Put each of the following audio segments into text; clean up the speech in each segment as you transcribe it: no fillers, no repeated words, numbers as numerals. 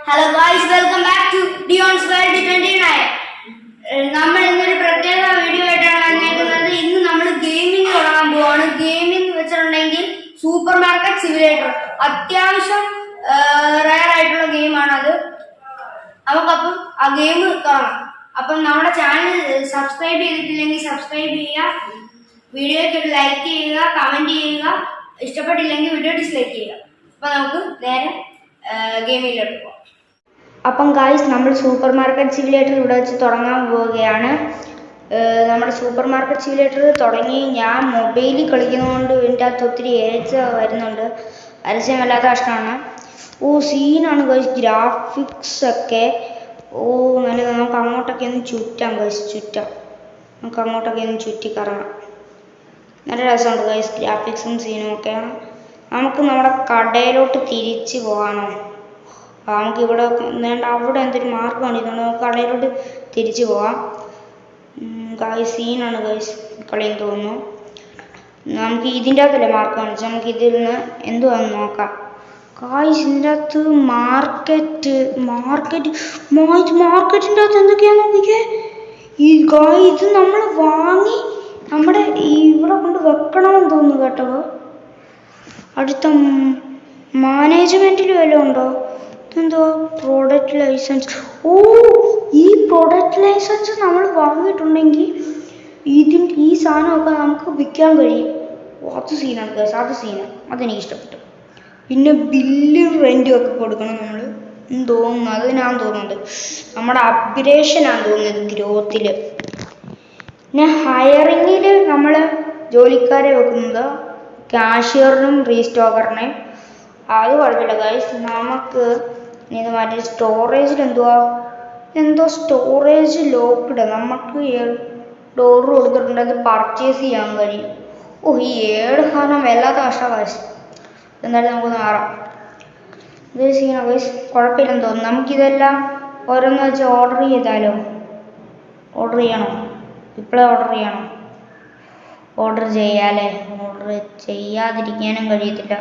Hello guys, welcome back to ഡിയോൺസ് world 29. നമ്മൾ ഇന്നൊരു പ്രത്യേക വീഡിയോ ആയിട്ടാണ് വന്നേക്കുന്നത്. ഇന്ന് നമ്മൾ ഗെയിമിംഗ് തുടങ്ങാൻ പോവാണ്. ഗെയിമിംഗ് വെച്ചിട്ടുണ്ടെങ്കിൽ സൂപ്പർ മാർക്കറ്റ് സിമുലേറ്റർ അത്യാവശ്യം റയർ ആയിട്ടുള്ള ഗെയിമാണ് അത്. നമുക്കപ്പം ആ ഗെയിം തുടങ്ങാം. അപ്പം നമ്മുടെ ചാനൽ സബ്സ്ക്രൈബ് ചെയ്തിട്ടില്ലെങ്കിൽ സബ്സ്ക്രൈബ് ചെയ്യുക, വീഡിയോയ്ക്ക് ഒരു ലൈക്ക് ചെയ്യുക, കമന്റ് ചെയ്യുക, ഇഷ്ടപ്പെട്ടില്ലെങ്കിൽ വീഡിയോ ഡിസ്ലൈക്ക് ചെയ്യുക. അപ്പം നമുക്ക് നേരെ ഗെയിമിലോട്ട് പോകാം. അപ്പം ഗായ്സ്, നമ്മൾ സൂപ്പർ മാർക്കറ്റ് സിമുലേറ്റർ ഇവിടെ വെച്ച് തുടങ്ങാൻ പോവുകയാണ്. നമ്മുടെ സൂപ്പർ മാർക്കറ്റ് സിമുലേറ്റർ തുടങ്ങി ഞാൻ മൊബൈലിൽ കളിക്കുന്നതുകൊണ്ട് എൻ്റെ അകത്ത് ഒത്തിരി ഏജ് വരുന്നുണ്ട്. പരസ്യം വല്ലാത്ത കഷ്ടമാണ്. സീനാണ് ഗായ്സ്, ഗ്രാഫിക്സ് ഒക്കെ നല്ല. നമുക്ക് അങ്ങോട്ടൊക്കെ ഒന്ന് ചുറ്റാം ഗായ്സ്, നമുക്ക് അങ്ങോട്ടൊക്കെ ഒന്ന് ചുറ്റിക്കറങ്ങാം. നല്ല രസമുണ്ട് ഗായ്സ്, ഗ്രാഫിക്സും സീനും ഒക്കെ. നമുക്ക് നമ്മുടെ കടയിലോട്ട് തിരിച്ച് പോകാനോ? നമുക്കിവിടെ അവിടെ എന്തൊരു മാർഗമാണ്, ഇതുകൊണ്ട് നമുക്ക് കടയിലോട്ട് തിരിച്ചു പോവാം. ഗായ്സ്, സീനാണ് ഗായ്സ് കളിയെന്ന് തോന്നുന്നു. നമുക്ക് ഇതിൻ്റെ അകത്തല്ലേ മാർക്ക് കാണിച്ചു, നമുക്ക് ഇതിൽ നിന്ന് എന്തുവാന്ന് നോക്കാം. ഗായ്സ്, ഇതിൻ്റെ അകത്ത് മാർക്കറ്റിൻ്റെ അകത്ത് എന്തൊക്കെയാന്ന് നോക്കിക്കേ. ഈ ഗായ്സ്, ഇത് നമ്മൾ വാങ്ങി നമ്മുടെ ഇവിടെ കൊണ്ട് വെക്കണമെന്ന് തോന്നുന്നു കേട്ടോ. അടുത്ത മാനേജ്മെൻറ്റിൽ വല്ലതും ഉണ്ടോ? എന്തോ പ്രോഡക്റ്റ് ലൈസൻസ്. ഈ പ്രോഡക്റ്റ് ലൈസൻസ് നമ്മൾ വാങ്ങിയിട്ടുണ്ടെങ്കിൽ ഈ സാധനമൊക്കെ നമുക്ക് വിൽക്കാൻ കഴിയും. അത് സീനാണ് ഗൈസ്, അത് സീനാണ്, അതെനിക്ക് ഇഷ്ടപ്പെട്ടു. പിന്നെ ബില്ലും റെൻറ്റും ഒക്കെ കൊടുക്കണം നമ്മൾ തോന്നുന്നു. അതിനാന്ന് തോന്നുന്നത് നമ്മുടെ അപ്ഗ്രേഷനാന്ന് തോന്നുന്നത് ഗ്രോത്തിൽ. പിന്നെ ഹയറിങ്ങിൽ നമ്മൾ ജോലിക്കാരെ വെക്കുന്നത് കാഷ്യറിനും റീസ്റ്റോക്കറിനെയും. അത് കുഴപ്പമില്ല ഗൈസ്. നമുക്ക് ഇത് മാറ്റി സ്റ്റോറേജിൽ എന്തോ സ്റ്റോറേജ് ലോക്ക്ഡ്. നമുക്ക് ഡോർ കൊടുത്തിട്ടുണ്ട്, അത് പർച്ചേസ് ചെയ്യാൻ കഴിയും. ഈ 7 സാധനം വല്ലാത്ത കഷ്ടമാണ് ഗൈസ്. എന്തായാലും നമുക്കൊന്ന് മാറാം. ഇത് ചെയ്യാം ഗൈസ്, കുഴപ്പമില്ലെന്ന് തോന്നുന്നു. നമുക്കിതെല്ലാം ഓരോന്ന് വെച്ച് ഓർഡർ ചെയ്താലോ? ഓർഡർ ചെയ്യണോ? ഇപ്പോഴേ ഓർഡർ ചെയ്യണോ? ഓർഡർ ചെയ്യാല്ലേ? ഓർഡർ ചെയ്യാതിരിക്കാനും കഴിയത്തില്ല.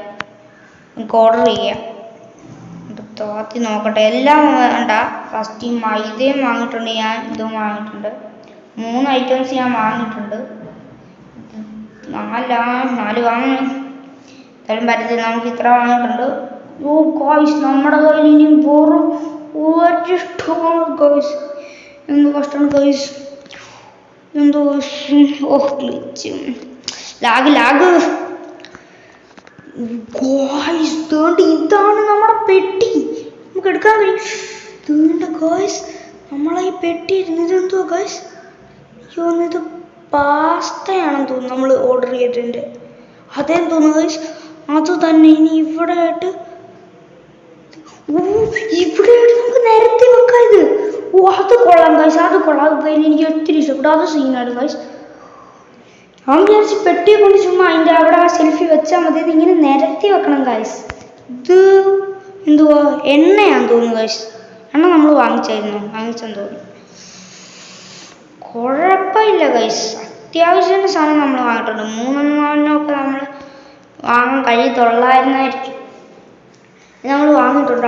നമുക്ക് ഓർഡർ ചെയ്യാം. തോത്തി നോക്കട്ടെ. എല്ലാം വേണ്ട. ഫസ്റ്റ് മൈദയും വാങ്ങിയിട്ടുണ്ട്, ഞാൻ ഇതും വാങ്ങിയിട്ടുണ്ട്. 3 ഐറ്റംസ് ഞാൻ വാങ്ങിയിട്ടുണ്ട്. 4 വാങ്ങണം. എന്തായാലും പറ്റത്തില്ല, നമുക്ക് ഇത്ര വാങ്ങിയിട്ടുണ്ട്. ഗോയ്സ്, നമ്മുടെ കയ്യിൽ ഇനി വെറും ഒരിഷ്ടമാണ് ഗോയ്സ്. എന്തോ കഷ്ടമാണ് ഗോയ്സ്, എന്തോ ഗ്ലിച്ച്, ലാഗ്. ഗോയ്സ്, ഇതാണ് നമ്മുടെ പെട്ടി. നമുക്ക് എടുക്കാൻ കഴിയും. ഗോയ്സ്, നമ്മളെ ഈ പെട്ടി ഇതെന്തോ ഗോയ്സ്? ഇത് പാസ്തയാണെന്ന് തോന്നുന്നു നമ്മൾ ഓർഡർ ചെയ്തിട്ടുണ്ട്. അതേന്ന് തോന്നുന്നു ഗോയ്സ്, അത് തന്നെ. ഇനി ഇവിടെ ആയിട്ട് നമുക്ക് നിരത്തി വെക്കാം ഇത്. അത് കൊള്ളാം ഗോയ്സ്, അത് കൊള്ളാം. അത് എനിക്ക് ഒത്തിരി ഇഷ്ടപ്പെട്ടു. അത് സീനാണ് ഗോയ്സ്. അവൻ വിചാരിച്ച് പെട്ടിയെ കൊണ്ട് ചുമ്മാ അതിൻ്റെ അവിടെ സെൽഫി വെച്ചാൽ മതി. ഇത് ഇങ്ങനെ നിരത്തി വെക്കണം ഗൈസ്. ഇത് എന്തുവാ, എണ്ണയാന്ന് തോന്നുന്നു ഗൈസ്. എണ്ണ നമ്മൾ വാങ്ങിച്ചെന്ന് തോന്നുന്നു. കുഴപ്പമില്ല ഗൈസ്, അത്യാവശ്യം സാധനം നമ്മൾ വാങ്ങിയിട്ടുണ്ട്. 3 നമ്മൾ വാങ്ങാൻ കഴിയത്തുള്ളായിരുന്നായിരിക്കും. നമ്മൾ വാങ്ങിയിട്ടുണ്ട്.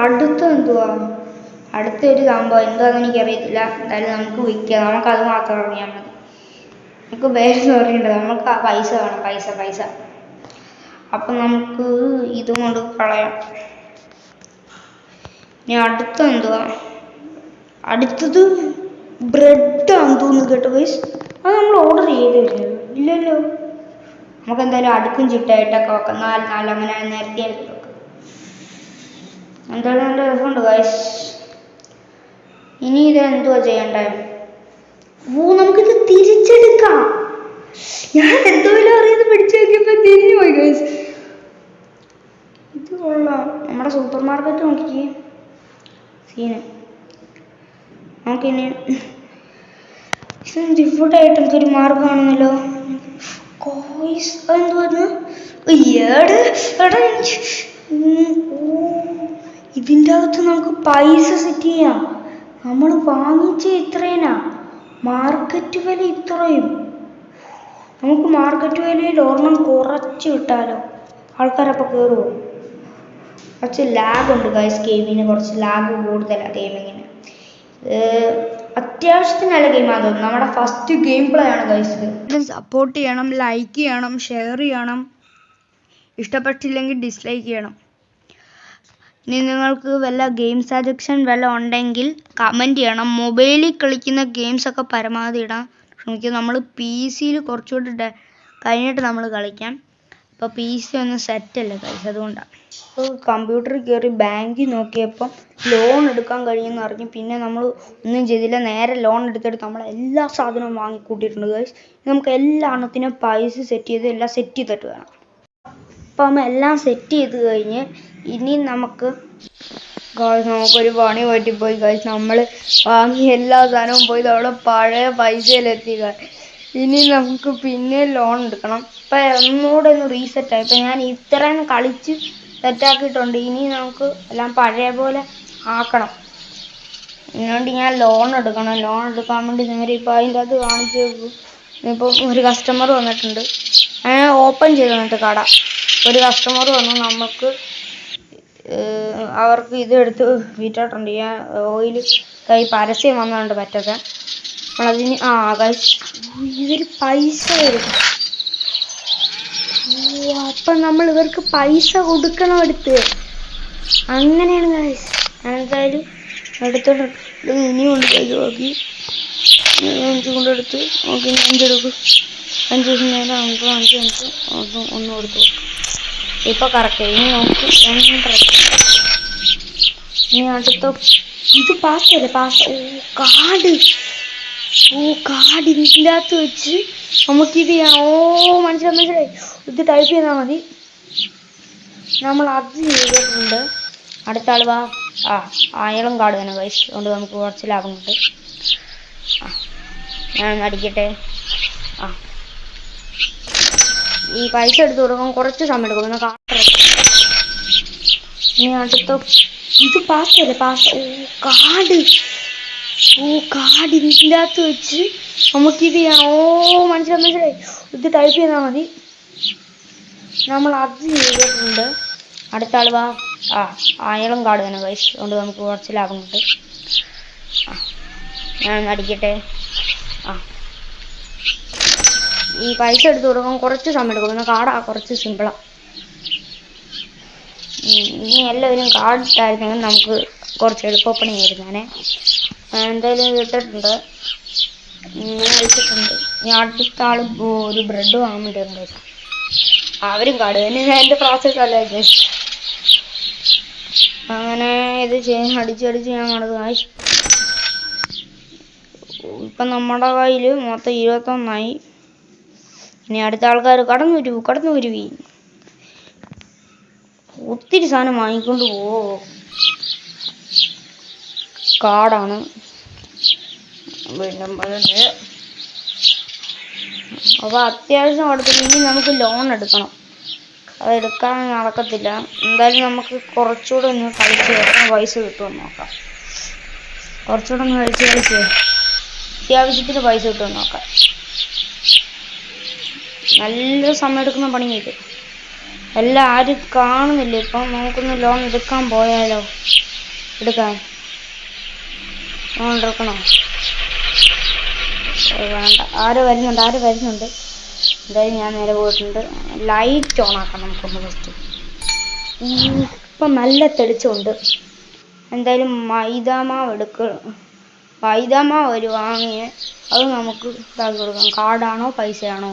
അടുത്തൊരു സംഭവം എന്താണെന്ന് എനിക്കറിയത്തില്ല. എന്തായാലും നമുക്ക് വിൽക്കാം. നമുക്കത് മാത്രം അറിയാൻ മതി. നമുക്ക് വേറെ പറയണ്ടത്, നമുക്ക് പൈസ വേണം, പൈസ. അപ്പം നമുക്ക് ഇതും കൊണ്ട് കളയാം. ഇനി അടുത്തത് ബ്രെഡാന്ന് തോന്നുന്നു കേട്ടോ ഗൈസ്. അത് നമ്മൾ ഓർഡർ ചെയ്തില്ലല്ലോ. ഇല്ലല്ലോ. നമുക്ക് എന്തായാലും അടുക്കും ചിട്ടായിട്ടൊക്കെ വെക്കാം. 4 അങ്ങനെ നേരത്തെ വെക്കാം. എന്തായാലും നല്ല രസമുണ്ട് ഗൈസ്. ഇനി ഇത് എന്തുവാ ചെയ്യണ്ടേ? നമുക്കിത് തിരിച്ചെടുക്കാം. ഞാൻ എന്തോലും അറിയാതെ പിടിച്ചു നോക്കിയപ്പോ തിരിഞ്ഞു പോയി ഗൈസ്. ഇത് കൊള്ളാം. നമ്മുടെ സൂപ്പർ മാർക്കറ്റ് നോക്കിയേ, സീന്. നമുക്കിനി ഇവിടെ ആയിട്ട് നമുക്കൊരു മാർഗമാണെന്നല്ലോ ഗോയ്സ്. അതെന്തുവാ? ഇതിൻ്റെ അകത്ത് നമുക്ക് പൈസ സെറ്റ് ചെയ്യാം. നമ്മൾ വാങ്ങിച്ച ഇത്രേനാ, മാർക്കറ്റ് വില ഇത്രയും. നമുക്ക് മാർക്കറ്റ് വിലയിൽ ഒരെണ്ണം കുറച്ച് വിട്ടാലോ? ആൾക്കാരപ്പോൾ കയറുമോ? കുറച്ച് ലാഗ് ഉണ്ട് ഗൈസ്. ഗെയിമിന് കുറച്ച് ലാഗ് കൂടുതലാണ് ഗെയിമിങ്ങിന്. അത്യാവശ്യത്തിന് നല്ല ഗെയിമാണ് തോന്നുന്നു. നമ്മുടെ ഫസ്റ്റ് ഗെയിം പ്ലേ ആണ് ഗൈസ് ഇത്. സപ്പോർട്ട് ചെയ്യണം, ലൈക്ക് ചെയ്യണം, ഷെയർ ചെയ്യണം, ഇഷ്ടപ്പെട്ടില്ലെങ്കിൽ ഡിസ്ലൈക്ക് ചെയ്യണം. ഇനി നിങ്ങൾക്ക് വല്ല ഗെയിം സജഷൻ വല്ല ഉണ്ടെങ്കിൽ കമൻറ്റ് ചെയ്യണം. മൊബൈലിൽ കളിക്കുന്ന ഗെയിംസൊക്കെ പരമാവധി ഇടാൻ ശ്രമിക്കും. നമ്മൾ പി സിയിൽ കുറച്ചുകൂടി കഴിഞ്ഞിട്ട് നമ്മൾ കളിക്കാം. ഇപ്പോൾ പി സി ഒന്നും സെറ്റല്ല ഗൈസ്, അതുകൊണ്ടാണ്. അപ്പോൾ കമ്പ്യൂട്ടറിൽ കയറി ബാങ്കിൽ നോക്കിയപ്പം ലോൺ എടുക്കാൻ കഴിയുമെന്ന് അറിഞ്ഞു. പിന്നെ നമ്മൾ ഒന്നും ചെയ്തില്ല, നേരെ ലോൺ എടുത്തിട്ട് നമ്മൾ എല്ലാ സാധനവും വാങ്ങിക്കൂട്ടിയിട്ടുണ്ട് ഗൈസ്. നമുക്ക് എല്ലാ എണ്ണത്തിനും പൈസ സെറ്റ് ചെയ്ത് എല്ലാം സെറ്റ് ചെയ്തിട്ട് വേണം. അപ്പം എല്ലാം സെറ്റ് ചെയ്ത് കഴിഞ്ഞ് ഇനി നമുക്കൊരു പണി പറ്റിപ്പോയി ഗൈസ്. നമ്മൾ വാങ്ങിയ എല്ലാ സാധനവും പോയി അവിടെ പഴയ പൈസയിലെത്തി. ഇനി നമുക്ക് പിന്നെ ലോൺ എടുക്കണം. ഇപ്പം ഒന്നുകൂടെ ഒന്ന് റീസെറ്റായി. ഇപ്പം ഞാൻ ഇത്രയും കളിച്ച് സെറ്റാക്കിയിട്ടുണ്ട്. ഇനി നമുക്ക് എല്ലാം പഴയ പോലെ ആക്കണം. ഇതിനുവേണ്ടി ഞാൻ ലോൺ എടുക്കണം. ലോൺ എടുക്കാൻ വേണ്ടി നേരെ ഇപ്പം അതിൻ്റെ അത് കാണിച്ച് ഇപ്പം ഒരു കസ്റ്റമർ വന്നിട്ടുണ്ട്. ഞാൻ ഓപ്പൺ ചെയ്ത് തന്നിട്ട് കട. ഒരു കസ്റ്റമർ വന്നു. നമുക്ക് അവർക്ക് ഇതെടുത്ത് വിറ്റിട്ടുണ്ട്. ഈ ഓയിൽ കൈ പരസ്യം വന്നുകൊണ്ട് പറ്റത്തെ നമ്മളതിന് ഇവർ പൈസ കൊടുക്കും. അപ്പം നമ്മൾ ഇവർക്ക് പൈസ കൊടുക്കണം എടുത്ത്. അങ്ങനെയാണ് ഗൈസ്. എന്തായാലും എടുത്തോണ്ട് ഇനിയും ഉണ്ട് കൈ നോക്കി 5 കൊണ്ടെടുത്ത് നോക്കി 5 എടുക്കും. 5 ദിവസം നേരം 5 ഒന്ന് കൊടുത്തു. ഇപ്പം കറക്റ്റ്. ഇനി നമുക്ക് ഇനി അടുത്ത ഇത് പാസ്സല്ലേ കാർഡ്. കാർഡ് ഇതിൻ്റെ അകത്ത് വെച്ച് നമുക്കിത് മനസ്സിലായി. ഇത് ടൈപ്പ് ചെയ്താൽ മതി. നമ്മൾ അത് ചെയ്തിട്ടുണ്ട്. അടുത്ത ആൾ വാ. അയാളും കാർഡ് തന്നെ ഗൈസ്. അതുകൊണ്ട് നമുക്ക് കുറച്ച് ലാഭം കിട്ടും. ഞാൻ അടിക്കട്ടെ. ഈ പൈസ എടുത്ത് കൊടുക്കാൻ കുറച്ച് സമയം എടുക്കും. പിന്നെ കാർഡ് ഇനി അടുത്ത ഇത് പാസ്സല്ലേ കാർഡ്. കാർഡ് ഇതിൻ്റെ അകത്ത് വെച്ച് നമുക്കിത് മനസ്സിലായി. ഇത് ടൈപ്പ് ചെയ്താൽ മതി. നമ്മൾ അത് ചെയ്തിട്ടുണ്ട്. അടുത്ത ആൾ വാ. അയാളും കാർഡ് തന്നെ ഗൈസ്. അതുകൊണ്ട് നമുക്ക് കുറച്ച് ലാഭം കിട്ടും. ഞാൻ അടിക്കട്ടെ. ഈ പൈസ എടുത്ത് കൊടുക്കാൻ കുറച്ച് സമയം എടുക്കും. പിന്നെ കാർഡാ കുറച്ച് സിമ്പിളാണ്. ഇനി എല്ലാവരും കാർഡ് ഇട്ടായിരുന്നെങ്കിൽ നമുക്ക് കുറച്ച് എളുപ്പപ്പണി ആയിരുന്നേ. എന്തായാലും ഇട്ടിട്ടുണ്ട്, കഴിച്ചിട്ടുണ്ട്. ഇനി അടുത്ത ആൾ ഒരു ബ്രെഡ് വാങ്ങാൻ വേണ്ടിയിട്ടുണ്ട്. അവരും കാർഡ് തന്നെ. എൻ്റെ പ്രോസസ് അല്ല. അങ്ങനെ ഇത് അടിച്ചടിച്ച് ഞാൻ നടന്നു. ഇപ്പം നമ്മുടെ കയ്യിൽ മൊത്തം 21 ഇനി അടുത്ത ആൾക്കാർ കടന്നു വരുവി. ഒത്തിരി സാധനം വാങ്ങിക്കൊണ്ട് കാർഡാണ്. പിന്നെ അപ്പോൾ അത്യാവശ്യം അടുത്തിട്ട് ഇനി നമുക്ക് ലോൺ എടുക്കണം. അതെടുക്കാൻ നടക്കത്തില്ല. എന്തായാലും നമുക്ക് കുറച്ചുകൂടെ ഒന്ന് കളിച്ച് എത്ര പൈസ കിട്ടുമെന്ന് നോക്കാം. കുറച്ചുകൂടെ ഒന്ന് കളിച്ച് അത്യാവശ്യത്തിന് പൈസ കിട്ടുമെന്ന് നോക്കാം. നല്ല സമയം എടുക്കുന്ന പണി ഇത്. എല്ലാം ആരും കാണുന്നില്ല. ഇപ്പം നമുക്കൊന്ന് ലോൺ എടുക്കാൻ പോയാലോ? എടുക്കാൻ ലോൺ എടുക്കണോ? വേണ്ട. ആര് വരുന്നുണ്ട്. എന്തായാലും ഞാൻ നേരെ പോയിട്ടുണ്ട്. ലൈറ്റ് ഓൺ ആക്കാം നമുക്കൊന്ന് ഫസ്റ്റ്. ഇപ്പം നല്ല തെളിച്ചുണ്ട്. എന്തായാലും മൈദാമാവ് ഒരു വാങ്ങിയ അത് നമുക്ക് ഇതാക്കി കൊടുക്കാം. കാർഡാണോ പൈസയാണോ?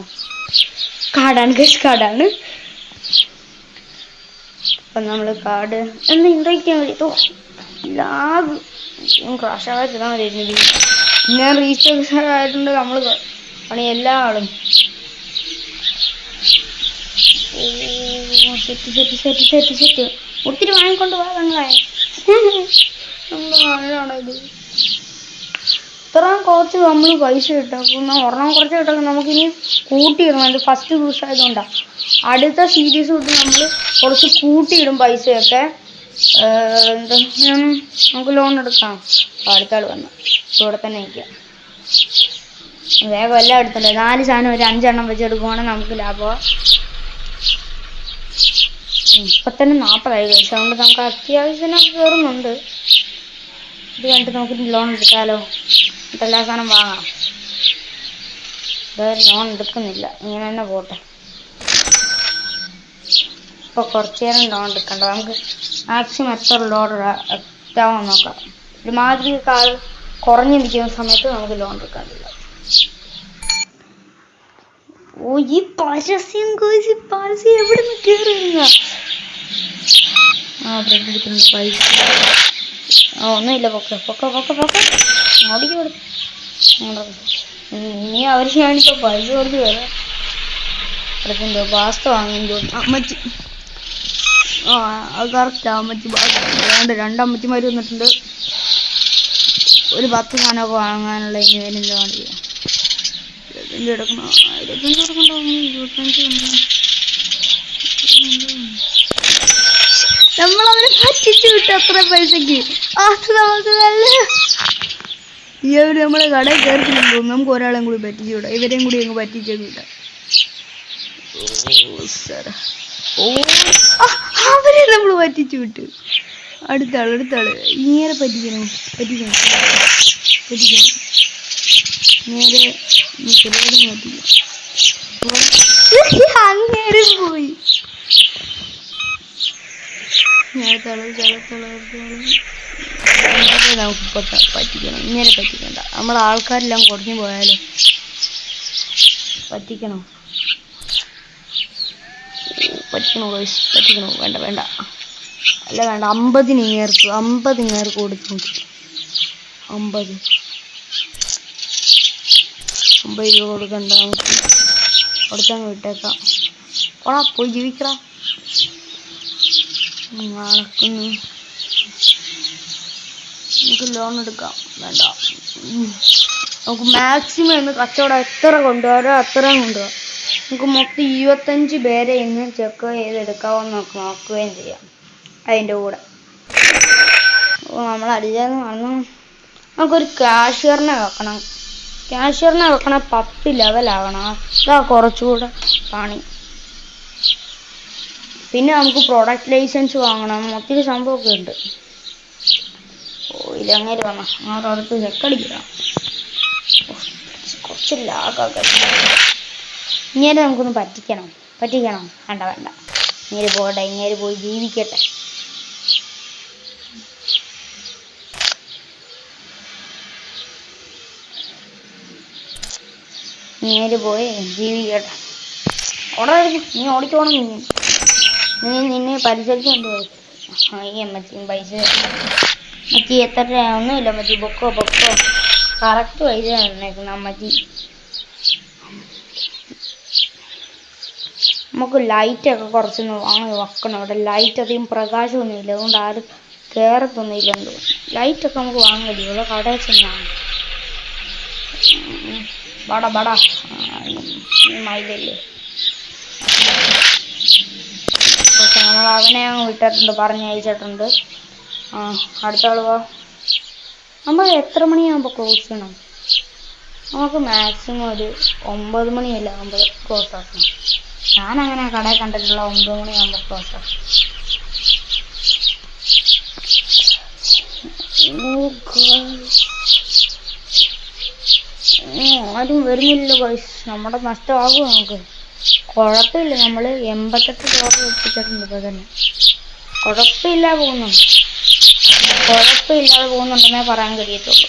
കാർഡാണ്. അപ്പം നമ്മൾ കാർഡ് എന്ന് ഇണ്ടാക്കാൻ വേണ്ടി ലാഗ് ക്രാഷാകാൻ വരുന്നത്. ഞാൻ റീസ്റ്റോർ ആയിട്ടുണ്ട്. നമ്മൾ പണി എല്ലാ ആളും സെറ്റ് ഒത്തിരി വാങ്ങിക്കൊണ്ട് പോകാനാണോ ഇത്? ഇത്രയും കുറച്ച് നമ്മൾ പൈസ കിട്ടും. ഒരെണ്ണം കുറച്ച് കിട്ടും. നമുക്കിനി കൂട്ടിയിടണം. അത് ഫസ്റ്റ് ദിവസം ആയതുകൊണ്ടാണ്. അടുത്ത സീരീസ് തൊട്ട് നമ്മൾ കുറച്ച് കൂട്ടിയിടും പൈസയൊക്കെ. നമുക്ക് ലോൺ എടുക്കാം. അടുത്ത ആൾ വന്നു. ഇവിടെ തന്നെ നിൽക്കാം. വേഗം എല്ലാം എടുത്തില്ല. 4 സാധനം ഒരു 5 എണ്ണം വെച്ച് എടുക്കുവാണെങ്കിൽ നമുക്ക് ലാഭമാണ്. ഇപ്പം തന്നെ 40 പക്ഷെ അതുകൊണ്ട് നമുക്ക് അത്യാവശ്യത്തിനൊക്കെ കയറുന്നുണ്ട്. ഇത് കണ്ടിട്ട് നമുക്ക് ലോൺ എടുക്കാമല്ലോ, എന്നിട്ട് എല്ലാ സാധനം വാങ്ങാം. ലോൺ എടുക്കുന്നില്ല, ഇങ്ങനെ തന്നെ പോട്ടെ. ഇപ്പോൾ കുറച്ച് നേരം ലോൺ എടുക്കണ്ട, നമുക്ക് മാക്സിമം എത്ര ലോൺ എത്താമെന്ന് നോക്കാം. ഒരുമാതിരി കുറഞ്ഞു നിൽക്കുന്ന സമയത്ത് നമുക്ക് ലോൺ എടുക്കാണ്ടില്ല. ഓ ഈ പരസ്യം എവിടെ നിന്ന് കയറുന്ന പൈസ ഒന്നുമില്ല. ഓടിക്കോടി ഇനി അവർ ഞാനിപ്പോൾ പൈസ കൊടുത്ത് വരാം. അടുത്തുണ്ടോ പാസ്ത വാങ്ങുന്നു അമ്മച്ചി. അത് കറക്റ്റാ, അമ്മച്ചി പാസ്ത 2 അമ്മച്ചിമാർ വന്നിട്ടുണ്ട്. ഒരു 10 സാധനമൊക്കെ വാങ്ങാനുള്ള ഇനി വരുന്നോ ചെയ്യാം. 25 എടുക്കണോ, 25 എടുക്കണ്ടോ, 25 നമ്മളവരെ പറ്റിച്ചു വിട്ടു അത്ര പൈസക്ക്. അത് നമുക്ക് നല്ല ഇവര് നമ്മളെ കടയിൽ കയറിക്കുന്നുണ്ട് തോന്നുന്നു. നമുക്ക് ഒരാളെയും കൂടി പറ്റിച്ചു വിടാം, ഇവരെയും കൂടി അങ്ങ് പറ്റിച്ചേക്ക് വിടാം. അവരെ നമ്മൾ പറ്റിച്ചു വിട്ടു. അടുത്ത ആള് ഇങ്ങനെ പറ്റിക്കണം നേരെ അങ്ങേരെ പോയി. നമുക്കിപ്പോൾ പറ്റിക്കണം, ഇങ്ങനെ പറ്റിക്കണ്ട. നമ്മളെ ആൾക്കാരെല്ലാം കുറഞ്ഞു പോയാലോ. പറ്റിക്കണോ വേണ്ട അല്ല വേണ്ട. 50 ഇങ്ങേർക്ക് കൊടുത്തു നോക്കി. 50 രൂപ കൊടുക്കണ്ട, നമുക്ക് കൊടുത്തങ്ങ് വിട്ടേക്കാം. ഓടാ പോയി ജീവിക്കടാ. നടക്കുന്നു, നമുക്ക് ലോൺ എടുക്കാം. വേണ്ട, നമുക്ക് മാക്സിമം ഇന്ന് കച്ചവടം എത്ര കൊണ്ടുപോകാറോ അത്രയും കൊണ്ടുപോകാം. നമുക്ക് മൊത്തം 25 പേരെ ഇന്ന് ചെക്ക് ചെയ്തെടുക്കാമെന്ന് നോക്കുകയും ചെയ്യാം. അതിൻ്റെ കൂടെ നമ്മളടിച്ചെന്ന് പറഞ്ഞു. നമുക്കൊരു കാഷ്യറിനെ വെക്കണം. 10 ലെവലാകണം. അതാ കുറച്ചുകൂടെ പണി. പിന്നെ നമുക്ക് പ്രൊഡക്റ്റ് ലൈസൻസ് വാങ്ങണം. ഒത്തിരി സംഭവമൊക്കെ ഉണ്ട്. ഇതങ്ങനെ വന്നോ, അടുത്ത് ചെക്കടിക്കണം. കുറച്ച് ലാഗൊക്കെ ഇങ്ങനെ നമുക്കൊന്ന് പറ്റിക്കണം. വേണ്ട ഇങ്ങനെ പോട്ടെ, ഇങ്ങനെ പോയി ജീവിക്കട്ടെ. ഇങ്ങനെ പോയി ജീവിക്കട്ടെ. നീ ഓടിക്കോണം. നിന്നെ പരിചരിച്ചുകൊണ്ട് പോയി. അമ്മച്ചിയും പൈസ അമ്മച്ചി എത്ര ഒന്നുമില്ല. അമ്മച്ചി പൊക്കോ കറക്റ്റ് പൈസ തന്നേക്കുന്ന അമ്മച്ചി. നമുക്ക് ലൈറ്റൊക്കെ കുറച്ചൊന്ന് വാങ്ങി വെക്കണം. ഇവിടെ ലൈറ്റ് അധികം പ്രകാശമൊന്നുമില്ല, അതുകൊണ്ട് ആരും കയറത്തൊന്നുമില്ലെന്ന് തോന്നുന്നു. ലൈറ്റൊക്കെ നമുക്ക് വാങ്ങല്ലേ, ഇവിടെ കടയിൽ ചെന്നാണ്. ബടാ മയിലല്ലേ. നമ്മൾ അവനെ വിട്ടിട്ടുണ്ട്, പറഞ്ഞയച്ചിട്ടുണ്ട്. അടുത്ത ആൾ പോ. നമ്മൾ എത്ര മണിയാകുമ്പോൾ ക്ലോസ് ചെയ്യണം? നമുക്ക് മാക്സിമം ഒരു 9 മണിയല്ല ആകുമ്പോൾ ക്ലോസ് ആക്കണം. ഞാനങ്ങനെ കടയിൽ കണ്ടിട്ടുള്ള 9 മണിയാകുമ്പോൾ ക്ലോസ് ആക്കും. ആരും വരുന്നില്ലല്ലോ ഗൈസ്. നമ്മുടെ നഷ്ടമാകുമോ നമുക്ക്? കുഴപ്പമില്ല, നമ്മൾ 88 ഡോളർ എത്തിച്ചിട്ടുണ്ട്. ഇപ്പോൾ തന്നെ കുഴപ്പമില്ലാതെ പോകുന്നുണ്ടെന്നേ പറയാൻ കഴിയത്തുള്ളൂ.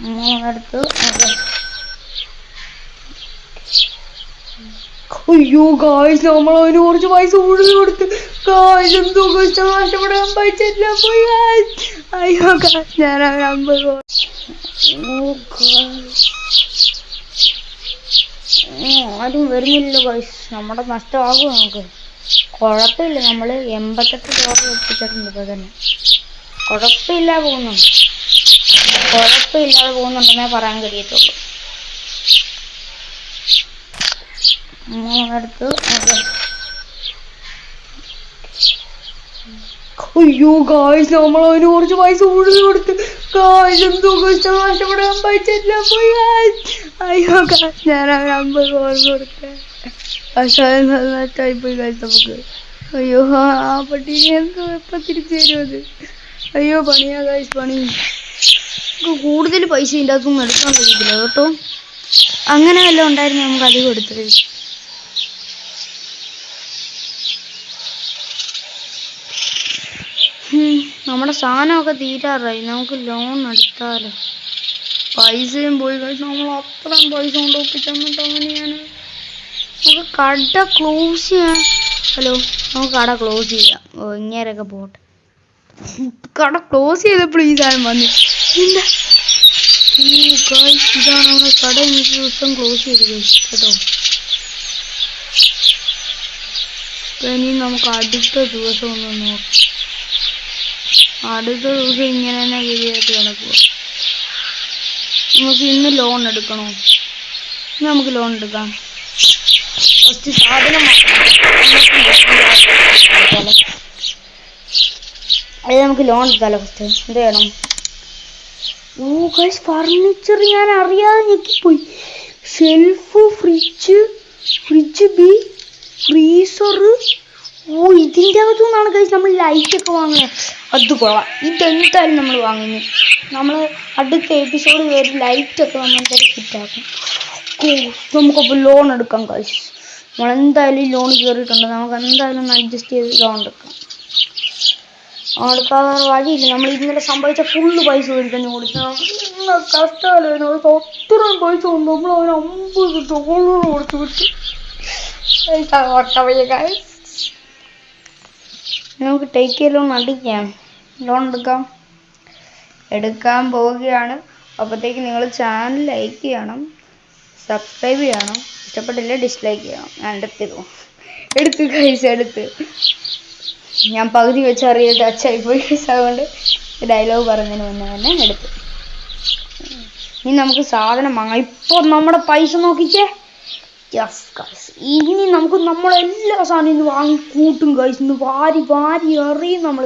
3 അടുത്ത് അയ്യോ ഗായ്സ്, നമ്മൾ അവന് കുറച്ച് പൈസ കൂടുതൽ കൊടുത്ത്. ഗായ്സ് എന്തോ കഷ്ടപ്പെടാൻ പറ്റില്ല പോയി. അയ്യോ ഗായ്സ്, ഞാൻ അവൻ 50 ആരും വരുന്നില്ലല്ലോ ഗൈസ്. നമ്മുടെ നഷ്ടമാകുമോ നമുക്ക്? കുഴപ്പമില്ല, നമ്മൾ 88 ഡോളർ എത്തിച്ചിട്ടുണ്ട്. ഇപ്പോൾ തന്നെ കുഴപ്പമില്ലാതെ പോകുന്നുണ്ടെന്നേ പറയാൻ കഴിയത്തുള്ളൂ. 3 അടുത്ത് അയ്യോ ഗായ്സ്, നമ്മൾ അവന് കുറച്ച് പൈസ കൂടുതൽ കൊടുത്ത്. ഗായ്സ് എന്തോ കഷ്ടപ്പെടാൻ പറ്റില്ല പോയി. അയ്യോ ഗായ്സ്, ഞാൻ അവൻ 50 കൊടുത്ത. പോയി കഴിച്ച് നമുക്ക്. അയ്യോ ആ പട്ടീനെ എന്തോ എപ്പം തിരിച്ചു തരും അത്. അയ്യോ പണിയാ കഴിച്ച് പണി. നമുക്ക് കൂടുതൽ പൈസ ഇതിൻ്റെ അകത്തൊന്നും എടുക്കാൻ കഴിയത്തില്ല കേട്ടോ. അങ്ങനെ വല്ലതും ഉണ്ടായിരുന്നു നമുക്ക് അധികം എടുത്തത്. നമ്മുടെ സാധനമൊക്കെ തീരാറായി. നമുക്ക് ലോൺ എടുത്താലോ? പൈസയും പോയി കഴിച്ച് നമ്മൾ അത്രയും പൈസ കൊണ്ട് ഒപ്പിച്ചെന്നിട്ട് അങ്ങനെയാണ്. നമുക്ക് കട ക്ലോസ് ചെയ്യാം. ഹലോ, നമുക്ക് കട ക്ലോസ് ചെയ്യാം. ഓ ഇങ്ങേരൊക്കെ പോട്ടെ. കട ക്ലോസ് ചെയ്തപ്പോൾ ഈ സാധനം വന്നു. എന്താ ഇതാണ് നമ്മുടെ കട. ഇന്നത്തെ ദിവസം ക്ലോസ് ചെയ്ത് കേട്ടോ. ഇനി നമുക്ക് അടുത്ത ദിവസം ഒന്ന് നോക്കാം. അടുത്ത ദിവസം ഇങ്ങനെ തന്നെ ഗതിയായിട്ട് കിടക്കുക. നമുക്ക് ഇന്ന് ലോൺ എടുക്കണോ? ഇന്ന് നമുക്ക് ലോൺ എടുക്കാം. ഫസ്റ്റ് സാധനം അത് നമുക്ക് ലോൺ എടുക്കാമല്ലോ. ഫസ്റ്റ് എന്ത് വേണം? ഓ ഗൈസ്, ഫർണിച്ചർ ഞാൻ അറിയാതെ ഞെക്കിപ്പോയി. Shelf, fridge B, freezer. Oh ഇതിൻ്റെ അകത്തു നിന്നാണ് ഗൈസ് നമ്മൾ ലൈറ്റൊക്കെ വാങ്ങുന്നത്. അത് കൊള്ളാം. ഇതെന്തായാലും നമ്മൾ വാങ്ങുന്നു. നമ്മൾ അടുത്ത എപ്പിസോഡ് കയറി ലൈറ്റൊക്കെ നമ്മൾ ഫിറ്റാക്കും. നമുക്കപ്പോൾ ലോൺ എടുക്കാം ഗൈസ്. നമ്മളെന്തായാലും ലോൺ കയറിയിട്ടുണ്ട്. നമുക്ക് എന്തായാലും ഒന്ന് അഡ്ജസ്റ്റ് ചെയ്ത് ലോൺ എടുക്കാം. എടുക്കാതെ വഴിയില്ല. നമ്മൾ ഇന്നലെ സംഭവിച്ച ഫുള്ള് പൈസ മേടിക്കാൻ കൊടുക്കണം. കഷ്ടമല്ലോ. അത്രയും പൈസ കൊണ്ട് നമ്മൾ അവന് $50 കൊടുത്ത് വിട്ടു. നമുക്ക് ടേക്ക് ലോൺ അടിക്കാം. ലോൺ എടുക്കാൻ പോവുകയാണ്. അപ്പോഴത്തേക്ക് നിങ്ങൾ ചാനൽ ലൈക്ക് ചെയ്യണം, സബ്സ്ക്രൈബ് ചെയ്യണം. ഇഷ്ടപ്പെട്ടില്ല ഡിസ്ലൈക്ക് ചെയ്യണം. ഞാൻ എടുത്ത് പൈസ എടുത്ത് ഞാൻ പകുതി വെച്ച് അറിയാതെ ടച്ചായിപ്പോയി. അതുകൊണ്ട് ഡയലോഗ് പറഞ്ഞതിന് മുന്നേ തന്നെ എടുത്തു. ഇനി നമുക്ക് സാധനം വാങ്ങാം. ഇപ്പോൾ നമ്മുടെ പൈസ നോക്കിക്കേ. യെസ് ഗൈസ്, ഇനി നമുക്ക് നമ്മളെല്ലാ സാധനവും ഇന്ന് വാങ്ങി കൂട്ടും ഗൈസ്. ഇന്ന് വാരി എറിയും നമ്മൾ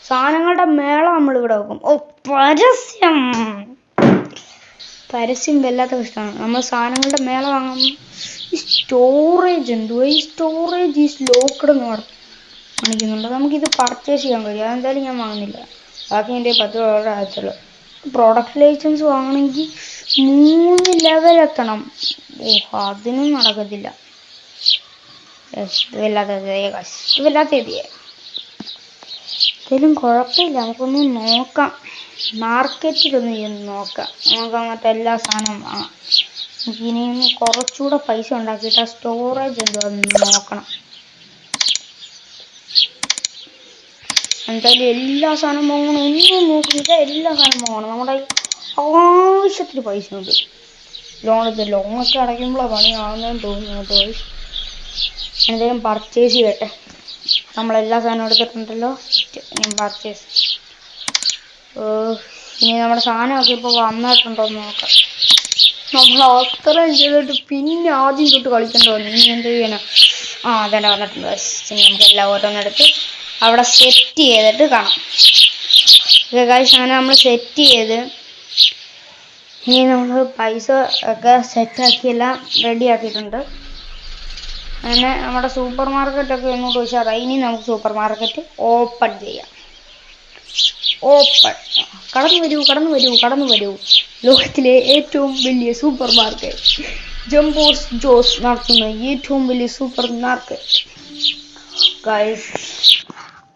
സാധനങ്ങളുടെ മേള നമ്മളിവിടെ വെക്കും. ഓ പരസ്യം വല്ലാത്ത ഇഷ്ടമാണ്. നമ്മൾ സാധനങ്ങളുടെ മേള വാങ്ങും. ഈ സ്റ്റോറേജ് എന്തുവാ? ഈ സ്റ്റോറേജ് ഈസ് ലോക്ക്ഡ് എന്ന് കാണിക്കുന്നുണ്ട്. നമുക്കിത് പർച്ചേസ് ചെയ്യാൻ കഴിയും. അതെന്തായാലും ഞാൻ വാങ്ങുന്നില്ല. ബാക്കി എൻ്റെ $10 ആകത്തുള്ളൂ. പ്രോഡക്റ്റ് ലൈസൻസ് വാങ്ങണമെങ്കിൽ 3 ലെവൽ എത്തണം. ഓ അതിനും നടക്കത്തില്ല. വല്ലാത്ത ഇതിലും കുഴപ്പമില്ല. നമുക്കൊന്ന് നോക്കാം. മാർക്കറ്റിലൊന്ന് ചെന്ന് നോക്കാം. നമുക്ക് അങ്ങനത്തെ എല്ലാ സാധനവും വാങ്ങാം. നമുക്കിനിയും കുറച്ചുകൂടെ പൈസ ഉണ്ടാക്കിയിട്ട് ആ സ്റ്റോറേജ് എന്തുവാന്ന് നോക്കണം. എന്തായാലും എല്ലാ സാധനവും വാങ്ങണം. ഒന്നും നോക്കിയില്ല, എല്ലാ സാധനവും വാങ്ങണം. നമ്മുടെ ആവശ്യത്തിന് പൈസ ഉണ്ട്. ലോണൊക്കെ അടയ്ക്കുമ്പോഴാണ് പണിയാവുന്നതെന്ന് തോന്നുന്നു കേട്ടോ. എന്തെങ്കിലും പർച്ചേസ് ചെയ്യട്ടെ. നമ്മളെല്ലാ സാധനവും എടുത്തിട്ടുണ്ടല്ലോ. ഇനി പർച്ചേസ്. ഇനി നമ്മുടെ സാധനമൊക്കെ ഇപ്പോൾ വന്നിട്ടുണ്ടോ എന്ന് നോക്കാം. നമ്മൾ അത്രയും ചെയ്തിട്ട് പിന്നെ ആദ്യം തൊട്ട് കളിക്കേണ്ടി വന്നു. ഇനി എന്ത് ചെയ്യണം? അതന്നെ വന്നിട്ടുണ്ട്. ഇനി നമുക്ക് എല്ലാം ഓരോന്നെടുത്ത് അവിടെ സെറ്റ് ചെയ്തിട്ട് കാണാം. സാധനം നമ്മൾ സെറ്റ് ചെയ്ത് ഇനി നമ്മൾ പൈസ ഒക്കെ സെറ്റാക്കിയെല്ലാം റെഡി ആക്കിയിട്ടുണ്ട്. അങ്ങനെ നമ്മുടെ സൂപ്പർ മാർക്കറ്റൊക്കെ ഇങ്ങോട്ട് ഉഷാറായി. ഇനി നമുക്ക് സൂപ്പർ മാർക്കറ്റ് ഓപ്പൺ ചെയ്യാം. കടന്നു വരൂ. ലോകത്തിലെ ഏറ്റവും വലിയ സൂപ്പർ മാർക്കറ്റ്, ജംബോ ജോസ് നടത്തുന്ന ഏറ്റവും വലിയ സൂപ്പർ മാർക്കറ്റ്. ഗൈസ്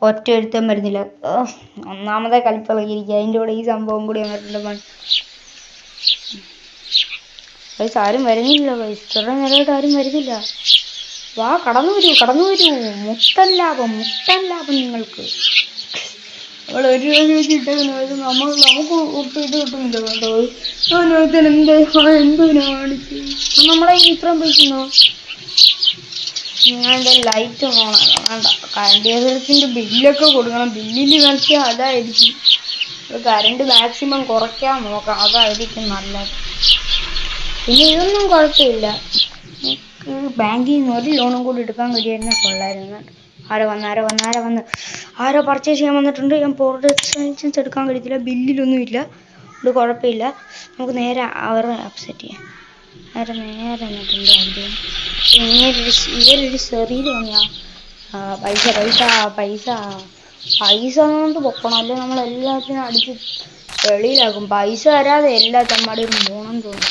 ഒറ്റ ഒരുത്തം വരുന്നില്ല. ഒന്നാമത്തെ കളിപ്പിളകിയിരിക്കുക. അതിൻ്റെ കൂടെ ഈ സംഭവം കൂടി വന്നിട്ടുണ്ട്. ഗൈസ് ആരും വരുന്നില്ല. ഗൈസ് ഇത്ര നേരമായിട്ട് ആരും വരുന്നില്ല. വാ കടന്നു വരൂ. മുട്ടൻ ലാഭം നിങ്ങൾക്ക്. അവൾ ഒരു രൂപ വെച്ചിട്ടേക്കുന്നത് നമുക്ക് ഒട്ടും ഇത് കിട്ടുന്നില്ല കേട്ടോ. എന്തിനാ കാണിച്ചു നമ്മളെ ഇത്രയും പൈസ? ഞാൻ എൻ്റെ ലൈറ്റ് ഓണാക്കാം. വേണ്ട, കറണ്ട് കേന്ദ്രത്തിൻ്റെ ബില്ലൊക്കെ കൊടുക്കണം. ബില്ലിന് കളിച്ചാൽ അതായിരിക്കും. കറണ്ട് മാക്സിമം കുറയ്ക്കാൻ നോക്കാം. അതായിരിക്കും നല്ലത്. പിന്നെ ഇതൊന്നും കുഴപ്പമില്ല. ബാങ്കിൽ നിന്ന് ഒരു ലോണും കൂടി എടുക്കാൻ കഴിയുന്ന കൊള്ളായിരുന്നു. ആരോ വന്ന് ആരോ പർച്ചേസ് ചെയ്യാൻ വന്നിട്ടുണ്ട്. ഞാൻ പ്രോഡക്റ്റ് ലൈസൻസ് എടുക്കാൻ കഴിയത്തില്ല. ബില്ലിലൊന്നും ഇല്ല. ഇത് കുഴപ്പമില്ല. നമുക്ക് നേരെ അവരെ അപ്സെറ്റ് ചെയ്യാം. നേരെ നിന്നിട്ടുണ്ട് ആദ്യം. ഇവരൊരു ശരീരം വന്നിയാ പൈസ പൈസ പൈസ പൈസ കൊണ്ട് പൊക്കണം, അല്ലെ നമ്മളെല്ലാത്തിനും അടിച്ച് വെളിയിലാക്കും. പൈസ തരാതെ എല്ലാ ചമ്മാടിയും പോണം തോന്നും.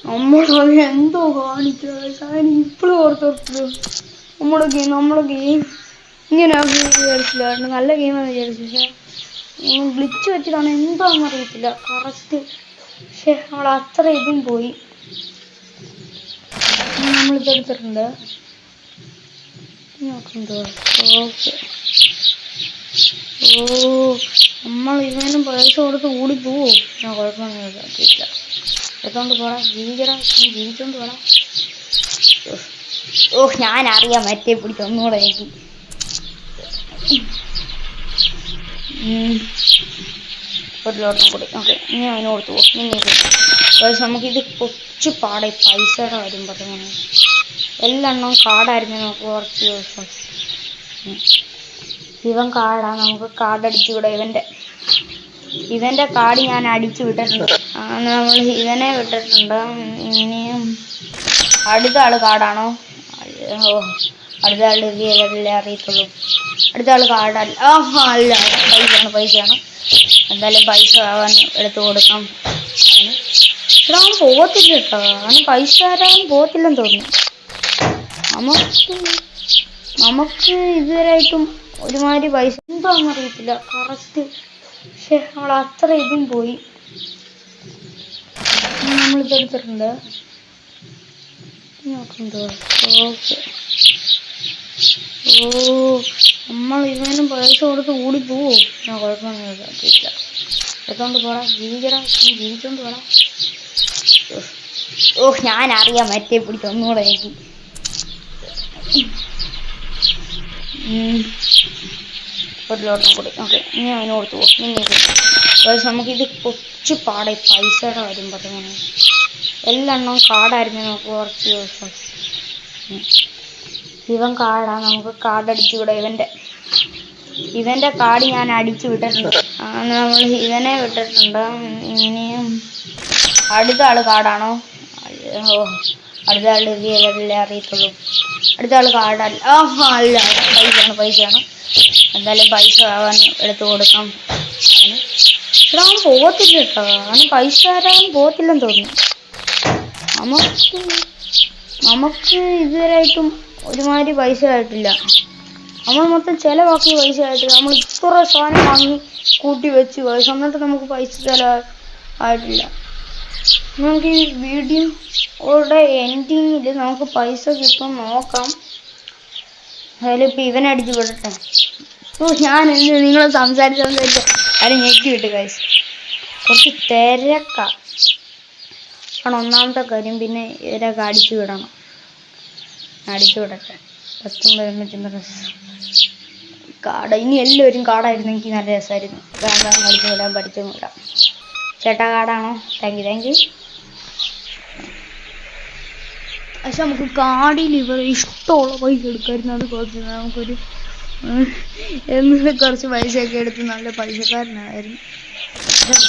നമ്മളത് എന്തോ കാണിച്ചത് ഇപ്പോഴും ഓർത്തോർത്തത്. നമ്മളെ ഗെയിം ഇങ്ങനെ വിചാരിച്ചില്ല, നല്ല ഗെയിമാണെന്ന് വിചാരിച്ചു. പക്ഷെ ഗ്ലിച്ച് വെച്ചിട്ടാണ് എന്താണെന്ന് അറിയത്തില്ല കറക്റ്റ്. പക്ഷെ നമ്മൾ അത്ര ഇതും പോയി. നമ്മളിതെടുത്തിട്ടുണ്ട് നോക്കുന്നുണ്ടോ? ഓക്കെ. ഓ, നമ്മൾ ഇവനും പൈസ കൊടുത്ത് കൂടി പോവോ? ഞാൻ കുഴപ്പമൊന്നുമില്ല, എടുത്തോണ്ട് പോടാ, ജീവിച്ചോണ്ട് പോടാ. ഓ, ഞാനറിയാം മറ്റേ പിടിച്ച് ഒന്നുകൂടെ എനിക്ക്. ഒരു ലോട്ടം കൂടി. ഓക്കെ, ഇനി അതിന് കൊടുത്തു പോകും. നമുക്കിത് കൊച്ചു പാടായി പൈസയുടെ കാര്യം പറഞ്ഞു. എല്ലെണ്ണവും കാർഡായിരുന്നു നമുക്ക് കുറച്ച് ദിവസം. ഇവൻ കാർഡാ, നമുക്ക് കാർഡ് അടിച്ചു വിടാം. ഇവന്റെ കാർഡ് ഞാൻ അടിച്ചു വിട്ടിട്ടുണ്ട്. നമ്മൾ ഇവനെ വിട്ടിട്ടുണ്ട്. ഇനിയും അടുത്ത ആള് കാർഡാണോ? ഓ, അടുത്ത ആളുടെ ഇതല്ലേ അറിയത്തുള്ളൂ. അടുത്ത ആള് കാർഡല്ല. അല്ല, പൈസയാണ്. എന്തായാലും പൈസ അവൻ എടുത്തു കൊടുക്കാം. അവൻ പോകത്തില്ല കേട്ടോ, അവന് പൈസ തരാൻ പോകത്തില്ലെന്ന് തോന്നുന്നു. നമുക്ക് ഇതുവരെയായിട്ടും ഒരുമാതിരി പൈസ എന്താണെന്ന് അറിയത്തില്ല കറക്റ്റ്. പക്ഷെ നമ്മൾ അത്ര ഇതും പോയി. നമ്മളിതെടുത്തിട്ടുണ്ട് നോക്കുന്നുണ്ടോ? ഓക്കെ. ഓ, നമ്മൾ ഇവനും പൈസ കൊടുത്ത് കൂടി പോവോ? ഞാൻ കുഴപ്പമൊന്നുമില്ല, എടുത്തോണ്ട് പോടാ, ജീവിച്ചോണ്ട് പോടാ. ഓ, ഞാനറിയാം മറ്റേ പിടിച്ച് ഒന്നുകൂടെ എനിക്ക്. ഒരു ലോട്ടം കൂടി. ഓക്കെ, ഇനി അതിന് കൊടുത്തു പോകും. നമുക്കിത് കൊച്ചു പാടായി പൈസയുടെ കാര്യം പറഞ്ഞു. എല്ലെണ്ണവും കാർഡായിരുന്നു നമുക്ക് കുറച്ച് ദിവസം. ഇവൻ കാർഡാ, നമുക്ക് കാർഡ് അടിച്ചു വിടാം. ഇവന്റെ കാർഡ് ഞാൻ അടിച്ചു വിട്ടിട്ടുണ്ട്. നമ്മൾ ഇവനെ വിട്ടിട്ടുണ്ട്. ഇനിയും അടുത്ത ആള് കാർഡാണോ? ഓ, അടുത്ത ആളുടെ ഇതല്ലേ അറിയത്തുള്ളൂ. അടുത്ത ആള് കാർഡല്ല. അല്ല, പൈസയാണ്. എന്തായാലും പൈസ അവൻ എടുത്തു കൊടുക്കാം. അവൻ പോകത്തില്ല കേട്ടോ, അവന് പൈസ തരാൻ പോകത്തില്ലെന്ന് തോന്നുന്നു. നമുക്ക് ഇതുവരെയായിട്ടും ഒരുമാതിരി പൈസ ആയിട്ടില്ല. നമ്മൾ മൊത്തം ചിലവാക്കി പൈസ ആയിട്ടില്ല. നമ്മൾ ഇത്ര സാധനം വാങ്ങി കൂട്ടി വെച്ച് പൈസ, എന്നിട്ട് നമുക്ക് പൈസ ചിലവായിട്ടില്ല. നമുക്ക് ഈ വീഡിയോയുടെ എൻഡിങ്ങിൽ നമുക്ക് പൈസ കിട്ടും നോക്കാം. അതിൽ ഇപ്പം ഇവനടിച്ച് വിടട്ടെ. ഓ, ഞാൻ നിങ്ങൾ സംസാരിച്ച് അത് ഞെക്കി വിട്ട് കഴിച്ചു. കുറച്ച് തിരക്കാണ് ഒന്നാമത്തെ കാര്യം. പിന്നെ ഇവരൊക്കെ അടിച്ചു വിടണം. അടിച്ചു വിടട്ടെ. 19 കാട. ഇനി എല്ലാവരും കാടായിരുന്നു, എനിക്ക് നല്ല രസമായിരുന്നു. വേണ്ട, കളിച്ചു വിടാൻ പഠിച്ചു വിടാം. ചേട്ടാ കാടാണോ? Thank you. പക്ഷെ നമുക്ക് കാടിൽ ഇവർ ഇഷ്ടമുള്ള പൈസ എടുക്കായിരുന്നു. അത് കുറച്ച് നമുക്കൊരു കുറച്ച് പൈസയൊക്കെ എടുത്ത് നല്ല പൈസക്കാരനായിരുന്നു.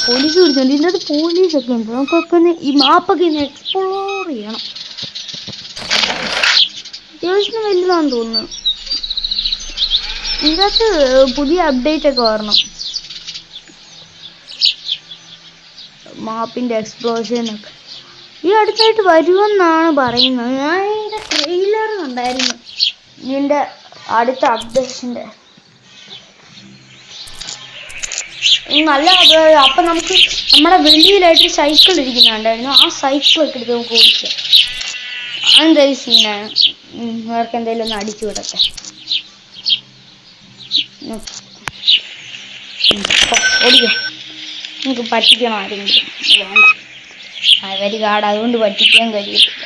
പോലീസ് പിടിച്ചോണ്ട് ഇതിൻ്റെ അത് പോലീസൊക്കെ ഉണ്ട്. നമുക്കൊക്കെ ഒന്ന് ഈ മാപ്പൊക്കെ ഒന്ന് എക്സ്പ്ലോർ ചെയ്യണം. അത്യാവശ്യം വലുതാണെന്ന് തോന്നുന്നു. ഇതിനകത്ത് പുതിയ അപ്ഡേറ്റ് ഒക്കെ വരണം. മാപ്പിൻ്റെ എക്സ്പ്ലോഷനൊക്കെ ഈ അടുത്തായിട്ട് വരുമെന്നാണ് പറയുന്നത്. ഞാൻ ഇതിൻ്റെ ട്രെയിലർ കണ്ടായിരുന്നു, ഇതിൻ്റെ അടുത്ത അപ്ഡേഷൻ്റെ. നല്ല അപ്പം നമുക്ക് നമ്മുടെ വെളിയിലായിട്ട് സൈക്കിൾ ഇരിക്കുന്നുണ്ടായിരുന്നു. ആ സൈക്കിളൊക്കെ എടുത്ത് നമുക്ക് ഓടിക്കാം. അതെന്തായാലും സീനാണ്. വേർക്ക് എന്തെങ്കിലും ഒന്ന് അടിച്ചു വിടട്ടെ. ഓടിക്കാം. നമുക്ക് പറ്റിക്കണം ആരെങ്കിലും. വേണ്ട, അവര് കാട്, അതുകൊണ്ട് പറ്റിക്കാൻ കഴിയത്തില്ല.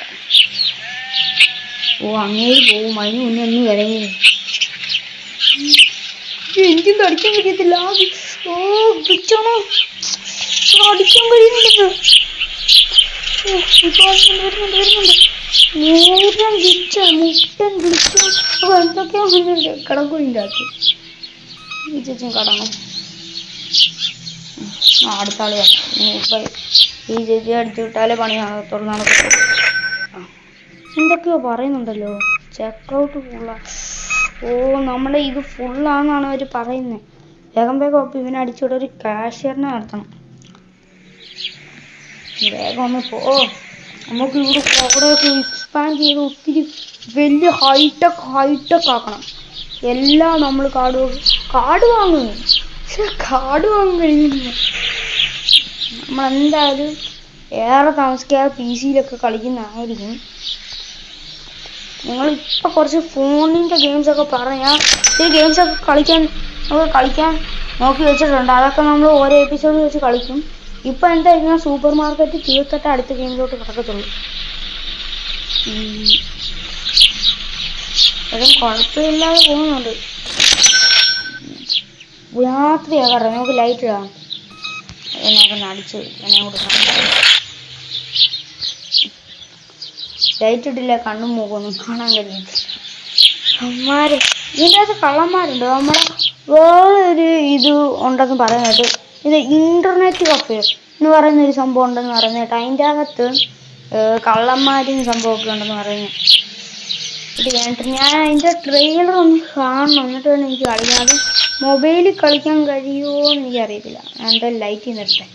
ഓ, അങ്ങേര് പോവും. അതിന് മുന്നേ ഒന്നും വരങ്ങി. എനിക്കും അടിക്കാൻ കഴിയത്തില്ല. ഓ, പിടിച്ചോണോ? അടിക്കാൻ കഴിയുന്നുണ്ട്. വരുന്നുണ്ട്. നേരം വിളിച്ച മുട്ടൻ വിളിച്ചു. അപ്പൊ എന്തൊക്കെയാ കിടക്കുഴിൻ്റെ അകത്ത്. ചേച്ചും കടണോ? അടുത്ത ആള് ഇപ്പം ഈ ചേച്ചി അടിച്ചു വിട്ടാലേ പണി നടക്കത്തുള്ളൂ. എന്തൊക്കെയോ പറയുന്നുണ്ടല്ലോ. ചെക്കൗട്ട് ഫുള്ളാ. ഓ നമ്മളെ ഇത് ഫുള്ളാന്നാണ് അവർ പറയുന്നത്. വേഗം അപ്പം ഇവനെ അടിച്ചുവിട്ട് ഒരു കാഷ്യറിനെ നടത്തണം. വേഗം ഒന്ന് നമുക്ക് ഇവിടെ അവിടെയൊക്കെ എക്സ്പാൻഡ് ചെയ്ത് ഒത്തിരി വലിയ ഹൈടെക് ആക്കണം. എല്ലാം നമ്മൾ കാർഡ് വാങ്ങുന്നു. പക്ഷെ കാർഡ് വാങ്ങാൻ കഴിയുന്നില്ല. നമ്മളെന്തായാലും ഏറെ താമസിക്കാതെ PC-യിലൊക്കെ കളിക്കുന്നതായിരിക്കും. നിങ്ങളിപ്പോൾ കുറച്ച് ഫോണിൻ്റെ ഗെയിംസൊക്കെ പറഞ്ഞാൽ ഈ ഗെയിംസൊക്കെ കളിക്കാൻ നോക്കി വെച്ചിട്ടുണ്ട്. അതൊക്കെ നമ്മൾ ഓരോ എപ്പിസോഡ് വെച്ച് കളിക്കും. ഇപ്പം എന്തായാലും സൂപ്പർ മാർക്കറ്റ് തീർത്തിട്ട് അടുത്ത ഗെയിമിലോട്ട് കിടക്കത്തുള്ളൂ. അതും കുഴപ്പമില്ലാതെ പോകുന്നുണ്ട്. രാത്രിയാകാറ്. നമുക്ക് ലൈറ്റ് ഇടാം. നമുക്കൊന്ന് അടിച്ച് എന്നെ കൊടുക്കണം. ലൈറ്റ് ഇട്ടില്ല കണ്ണും മൂക്കൊന്നും കാണാൻ കഴിയില്ല. അമ്മാര് ഇതിൻ്റെ അകത്ത് കള്ളന്മാരുണ്ട്. നമ്മളെ വേറൊരു ഇത് ഉണ്ടെന്ന് പറയുന്നത്, ഇത് ഇന്റർനെറ്റ് കഫേ എന്ന് പറയുന്നൊരു സംഭവം ഉണ്ടെന്ന് പറയുന്നത്. അതിൻ്റെ അകത്ത് കള്ളന്മാരും സംഭവമൊക്കെ ഉണ്ടെന്ന് പറയുന്നത്. ഇത് കഴിഞ്ഞിട്ട് ഞാൻ അതിൻ്റെ ട്രെയിലർ ഒന്ന് കാണണം. എന്നിട്ട് തന്നെ എനിക്ക് കളിക്കാതെ മൊബൈലിൽ കളിക്കാൻ കഴിയുമോ എന്ന് എനിക്കറിയത്തില്ല. ഞാൻ എന്തായാലും ലൈറ്റ് നിർത്തേ,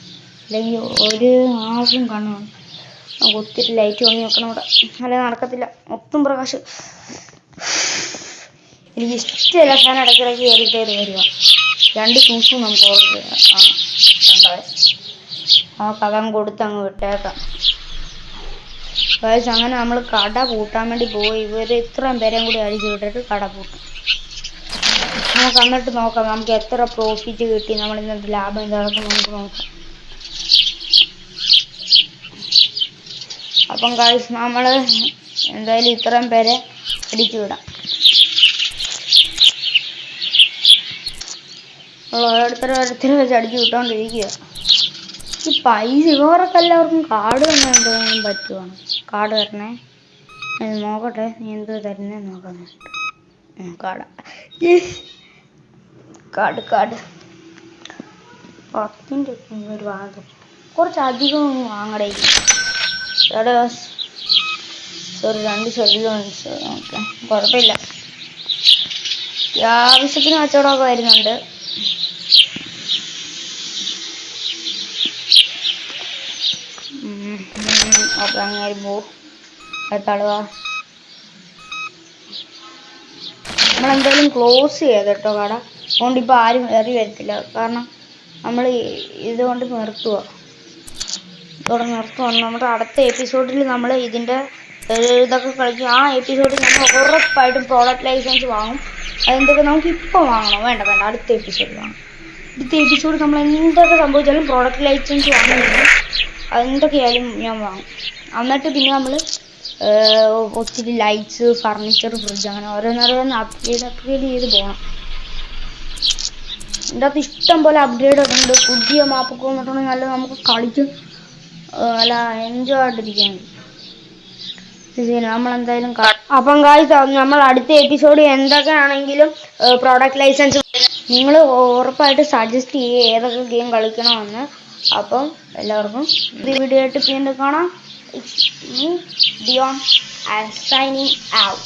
അല്ലെങ്കിൽ ഒരു ആർക്കും കാണണം. നമുക്ക് ഒത്തിരി ലൈറ്റ് വാങ്ങി വെക്കണം ഇവിടെ, അല്ലെ നടക്കത്തില്ല. മൊത്തം പ്രകാശം. എനിക്ക് ഇഷ്ടമല്ല ഫാൻ ഇടയ്ക്കിടയ്ക്ക് കയറിയിട്ടേ വരിക. 2 ഷൂസും നമുക്ക് ഓർഡർ ചെയ്യാം. ആ കഥം കൊടുത്ത് അങ്ങ് വിട്ടേക്കാം. അങ്ങനെ നമ്മൾ കട പൂട്ടാൻ വേണ്ടി പോയി. ഇവർ ഇത്രയും പേരെയും കൂടി അടിച്ചു വിട്ടിട്ട് കട പൂട്ടും. നമുക്ക് എന്നിട്ട് നോക്കാം നമുക്ക് എത്ര പ്രോഫിറ്റ് കിട്ടി, നമ്മൾ ഇന്നത്തെ ലാഭം എന്താണെന്ന് നമുക്ക് നോക്കാം. അപ്പം ഗൈസ് നമ്മൾ എന്തായാലും ഇത്രയും പേരെ അടിച്ചു വിടാം. ഓരോരുത്തരെ വെച്ച് അടിച്ചു വിട്ടോണ്ടിരിക്കുക. ഈ പൈസ ഇവർക്ക് എല്ലാവർക്കും കാർഡ് തന്നെ എന്തെങ്കിലും പറ്റുവാണ്. കാർഡ് തരണേ, നോക്കട്ടെ നീ എന്ത് തരുന്നേ നോക്കാം. കാർഡ് 10ൻ്റെ ഒരു വാങ്ങും. കുറച്ചധികം വാങ്ങടേ. സോറി 2 സെല്ലുണ്ട്. ഓക്കെ കുഴപ്പമില്ല. അത്യാവശ്യത്തിന് കച്ചവടമൊക്കെ വരുന്നുണ്ട്. ഓക്കെ അങ്ങനെ പോവും. തളുക നമ്മളെന്തായാലും ക്ലോസ് ചെയ്തോ കട. അതുകൊണ്ടിപ്പോൾ ആരും ഏറി വരത്തില്ല. കാരണം നമ്മൾ ഇതുകൊണ്ട് നിർത്തുവാണ്. നമ്മുടെ അടുത്ത എപ്പിസോഡിൽ നമ്മൾ ഇതിൻ്റെ ഇതൊക്കെ കളിക്കും. ആ എപ്പിസോഡിൽ നമ്മൾ ഉറപ്പായിട്ടും പ്രോഡക്റ്റ് ലൈസൻസ് വാങ്ങും. അതെന്തൊക്കെ നമുക്ക് ഇപ്പോൾ വാങ്ങണം. വേണ്ട അടുത്ത എപ്പിസോഡ് വാങ്ങും. അടുത്ത എപ്പിസോഡ് നമ്മൾ എന്തൊക്കെ സംഭവിച്ചാലും പ്രോഡക്റ്റ് ലൈസൻസ് വാങ്ങുന്നില്ല. അതെന്തൊക്കെയായാലും ഞാൻ വാങ്ങും. എന്നിട്ട് പിന്നെ നമ്മൾ ഒത്തിരി ലൈറ്റ്സ്, ഫർണിച്ചർ, ഫ്രിഡ്ജ് അങ്ങനെ ഓരോന്നോരോന്ന് അപ്ഗ്രേഡ് ചെയ്ത് പോകണം. ഇതിൻ്റെ അകത്ത് ഇഷ്ടം പോലെ അപ്ഗ്രേഡ് ഒക്കെ ഉണ്ട്. പുതിയ മാപ്പൊക്കെ വന്നിട്ടുണ്ടെങ്കിൽ നല്ല നമുക്ക് കളിക്കും, നല്ല എൻജോയ് ആയിട്ടിരിക്കാൻ. നമ്മളെന്തായാലും അപ്പം ഗായ്സ് നമ്മൾ അടുത്ത എപ്പിസോഡ് എന്തൊക്കെയാണെങ്കിലും പ്രോഡക്റ്റ് ലൈസൻസ് നിങ്ങൾ ഉറപ്പായിട്ട് സജസ്റ്റ് ചെയ്യുക ഏതൊക്കെ ഗെയിം കളിക്കണമെന്ന്. അപ്പം എല്ലാവർക്കും ഈ വീഡിയോ ആയിട്ട് വീണ്ടും കാണാം. It's me, Dion, and signing out.